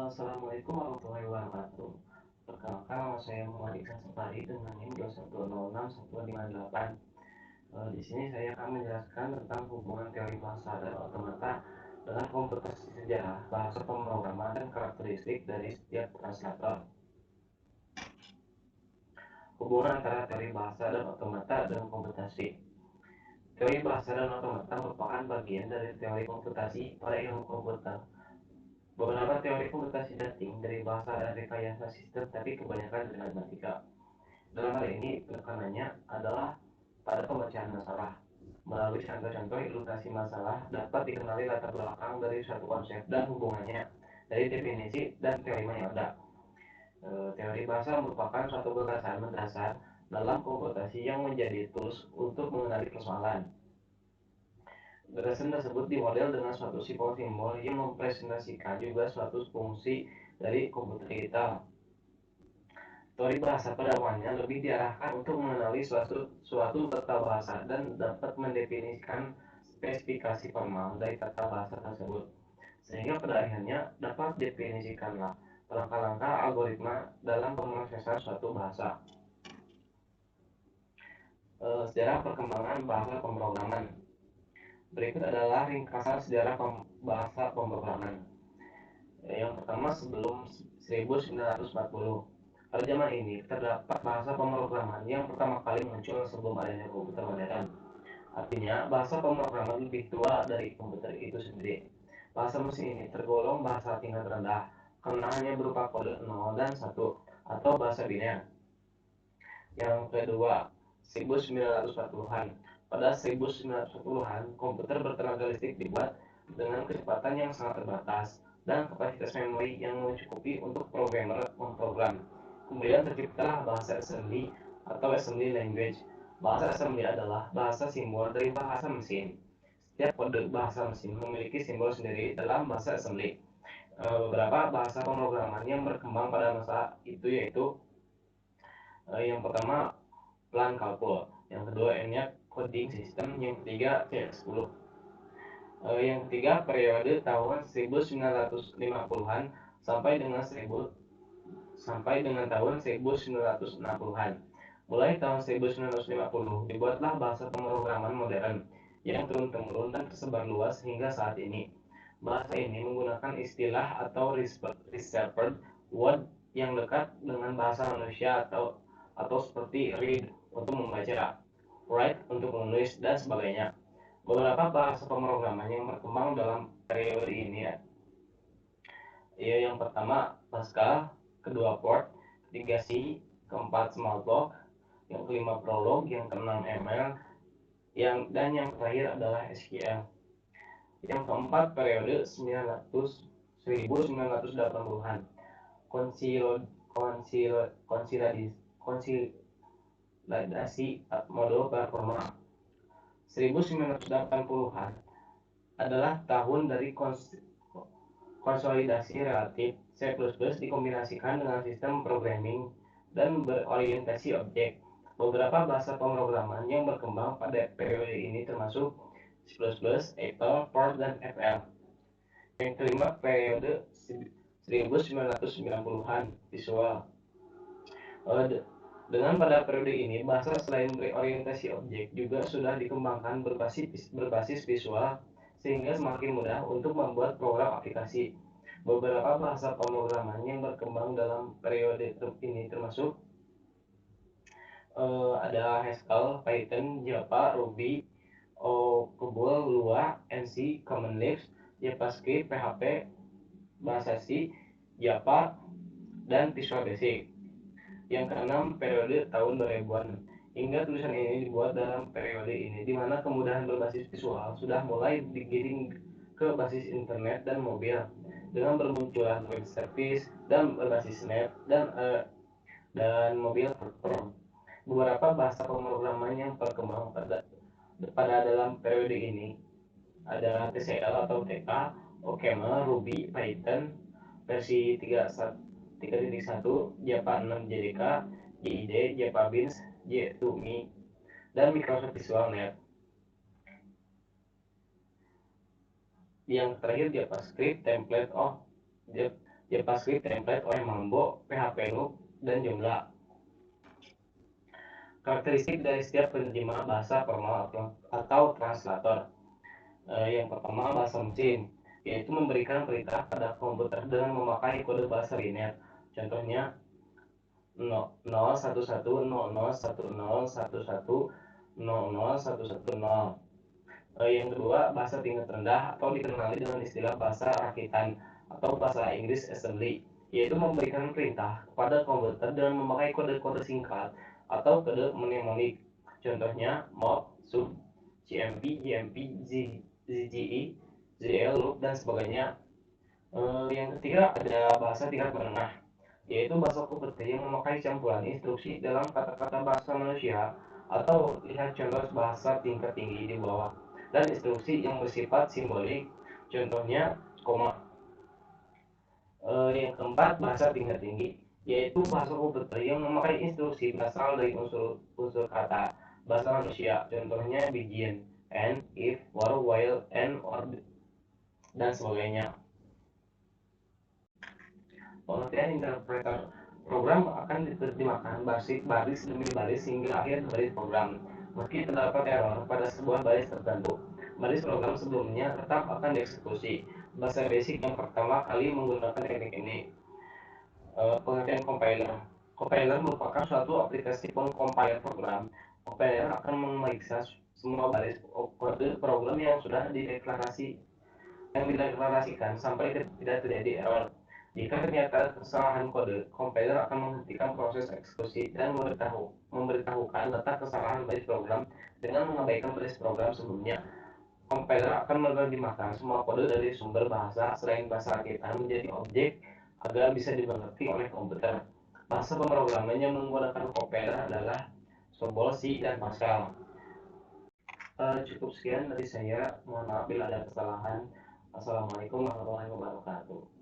Assalamualaikum warahmatullahi wabarakatuh. Perkenalkan, nama saya Muhammad Iksan Sapari dengan NIM 2106158. Di sini saya akan menjelaskan tentang hubungan teori bahasa dan otomata dengan komputasi sejarah, bahasa pemrograman, dan karakteristik dari setiap translator. Hubungan antara teori bahasa dan otomata dengan komputasi. Teori bahasa dan otomata merupakan bagian dari teori komputasi pada ilmu komputer. Beberapa teori komputasi dating dari bahasa dan rekayasa sistem, tapi kebanyakan dari matematika. Dalam hal ini, penekanannya adalah pada pembacaan masalah. Melalui contoh-contoh ilustrasi masalah, dapat dikenali latar belakang dari suatu konsep dan hubungannya dari definisi dan teorema yang ada. Teori bahasa merupakan suatu gagasan mendasar dalam komputasi yang menjadi tools untuk mengenali persoalan. Gagasan tersebut dimodel dengan suatu simbol-simbol yang mempresentasikan juga suatu fungsi dari komputer kita. Teori bahasa pada awalnya lebih diarahkan untuk mengenali suatu tata bahasa dan dapat mendefinisikan spesifikasi formal dari tata bahasa tersebut, sehingga pada akhirnya dapat definisikanlah langkah-langkah algoritma dalam pemrosesan suatu bahasa. Sejarah perkembangan bahasa pemrograman. Berikut adalah ringkasan sejarah bahasa pemrograman. Yang pertama, sebelum 1940. Pada zaman ini, terdapat bahasa pemrograman yang pertama kali muncul sebelum adanya komputer modern. Artinya, bahasa pemrograman lebih tua dari komputer itu sendiri. Bahasa mesin ini tergolong bahasa tingkat rendah karena hanya berupa kode 0 dan 1 atau bahasa biner. Yang kedua, 1940-an. Pada 1940-an, komputer bertenaga listrik dibuat dengan kecepatan yang sangat terbatas dan kapasitas memori yang mencukupi untuk programmer memprogram. Kemudian terciptalah bahasa assembly atau assembly language. Bahasa assembly adalah bahasa simbol dari bahasa mesin. Setiap kode bahasa mesin memiliki simbol sendiri dalam bahasa assembly. Beberapa bahasa pemrograman yang berkembang pada masa itu yaitu yang pertama plan kalkul, yang kedua ENIAC coding system, yang ketiga CX10. Yang ketiga periode tahun 1950-an sampai dengan tahun 1960-an. Mulai tahun 1950 dibuatlah bahasa pemrograman modern yang turun-temurun dan tersebar luas hingga saat ini. Bahasa ini menggunakan istilah atau reserved word yang dekat dengan bahasa manusia atau seperti read untuk membaca, write untuk menulis, dan sebagainya. Beberapa bahasa pemrograman yang berkembang dalam periode ini yang pertama Pascal, kedua Port, ketiga C, keempat Smalltalk, yang kelima Prolog, yang keenam ML, dan yang terakhir adalah SQL. Yang keempat periode 1980-an, konsolidasi model performa. 1980-an adalah tahun dari konsolidasi relatif. C++ dikombinasikan dengan sistem programming dan berorientasi objek. Beberapa bahasa pemrograman yang berkembang pada periode ini termasuk C++, Apple, Fortran, dan FL. Yang kelima periode 1990-an, visual. Dengan pada periode ini, bahasa selain berorientasi objek juga sudah dikembangkan berbasis visual, sehingga semakin mudah untuk membuat program aplikasi. Beberapa bahasa pemrograman yang berkembang dalam periode ini termasuk ada Haskell, Python, Java, Ruby, COBOL, Lua, NC, Common Lisp, JavaScript, PHP, bahasa C, Java, dan Visual Basic. Yang keenam, periode tahun 2000-an. Hingga tulisan ini dibuat dalam periode ini, di mana kemudahan berbasis visual sudah mulai digiring ke basis internet dan mobil, dengan bermunculan web service dan berbasis net dan mobil platform. Beberapa bahasa pemrograman yang berkembang pada dalam periode ini ada TCL atau TK, OCaml, Ruby, Python, versi 3.1, Java 6 JDK, JID, Java Beans, J2Me, dan Microsoft Visual Net. Yang terakhir JavaScript, template of JavaScript template oleh Mambo, PHP Loop, dan Joomla. Karakteristik dari setiap penerjemah bahasa formal atau translator. Yang pertama, bahasa mesin, yaitu memberikan perintah pada komputer dengan memakai kode bahasa linear. Contohnya 0,1100111100. Yang kedua, bahasa tingkat rendah atau dikenali dengan istilah bahasa rakitan atau bahasa Inggris assembly, yaitu memberikan perintah kepada komputer dengan memakai kode-kode singkat atau kode mnemonik. Contohnya mod, sub, CMP, GMP, ZGE, ZL, loop, dan sebagainya. Yang ketiga, ada bahasa tingkat menengah, yaitu bahasa komputer yang memakai campuran instruksi dalam kata-kata bahasa manusia, atau lihat contoh bahasa tingkat tinggi di bawah, dan instruksi yang bersifat simbolik, contohnya koma. Yang keempat, bahasa tingkat tinggi, yaitu bahasa komputer yang memakai instruksi berasal dari unsur kata bahasa manusia, contohnya begin, and, if, for, while, and, or, dan sebagainya. Pengertian interpreter program akan diterjemahkan baris demi baris hingga akhir baris program. Meski terdapat error pada sebuah baris tertentu, baris program sebelumnya tetap akan dieksekusi. Bahasa basic yang pertama kali menggunakan teknik ini. Pengertian compiler. Compiler merupakan suatu aplikasi pengcompile program. Compiler akan memeriksa semua baris kode program yang sudah dideklarasikan sampai tidak terjadi error. Jika ternyata kesalahan kode, compiler akan menghentikan proses eksekusi dan memberitahukan letak kesalahan baris program dengan mengabaikan baris program sebelumnya. Compiler akan menerjemahkan semua kode dari sumber bahasa selain bahasa rakitan menjadi objek agar bisa dimengerti oleh komputer. Bahasa pemrograman yang menggunakan compiler adalah COBOL, C, dan Pascal. Cukup sekian dari saya. Mohon maaf bila ada kesalahan. Assalamualaikum warahmatullahi wabarakatuh.